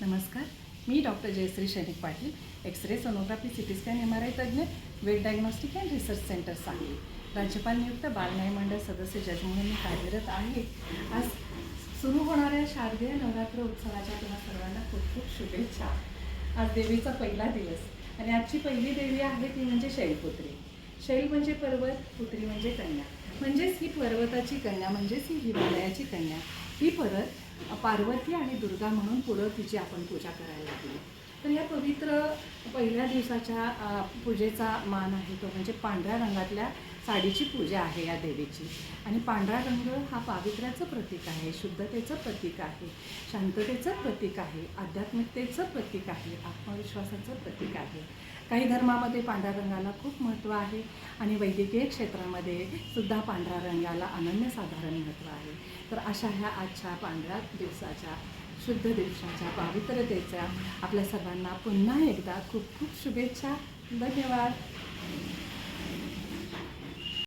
नमस्कार, मी doctor Jayashree Shainik Patil, x-ray, sonography, CT scan, MRI तज्ज्ञ, वेट diagnostic and research centre Sangli, राज्यपाल नियुक्त बाल न्याय मंडळ सदस्य जज म्हणून मी कार्यरत आहे. आज सुरू होणाऱ्या शारदीय नवरात्र उत्सवाच्या तुम्हा सर्वांना खूप खूप शुभेच्छा. आज देवीचा पहिला दिवस आणि आजची पहिली देवी आहे ती म्हणजे शैलपुत्री. शैल म्हणजे पर्वत, पुत्री म्हणजे कन्या, म्हणजेच ही पर्वताची कन्या, म्हणजेच ही हिमालयाची कन्या. ही परत पार्वती आणि दुर्गा म्हणून पुढं तिची आपण पूजा करायला लागली. तर या पवित्र पहिल्या दिवसाच्या पूजेचा मान आहे तो म्हणजे पांढऱ्या रंगातल्या साडीची पूजा आहे या देवीची. आणि पांढरा रंग हा पावित्र्याचं प्रतीक आहे, शुद्धतेचं प्रतीक आहे, शांततेचं प्रतीक आहे, आध्यात्मिकतेचं प्रतीक आहे, आत्मविश्वासाचं प्रतीक आहे. काही धर्मामध्ये पांढऱ्या रंगाला खूप महत्त्व आहे आणि वैद्यकीय क्षेत्रामध्ये सुद्धा पांढऱ्या रंगाला अनन्यसाधारण महत्त्व आहे. तर अशा ह्या आजच्या पांढऱ्या दिवसाच्या, शुद्ध दिवसाच्या, पावित्रतेच्या आपल्या सर्वांना पुन्हा एकदा खूप खूप शुभेच्छा. धन्यवाद.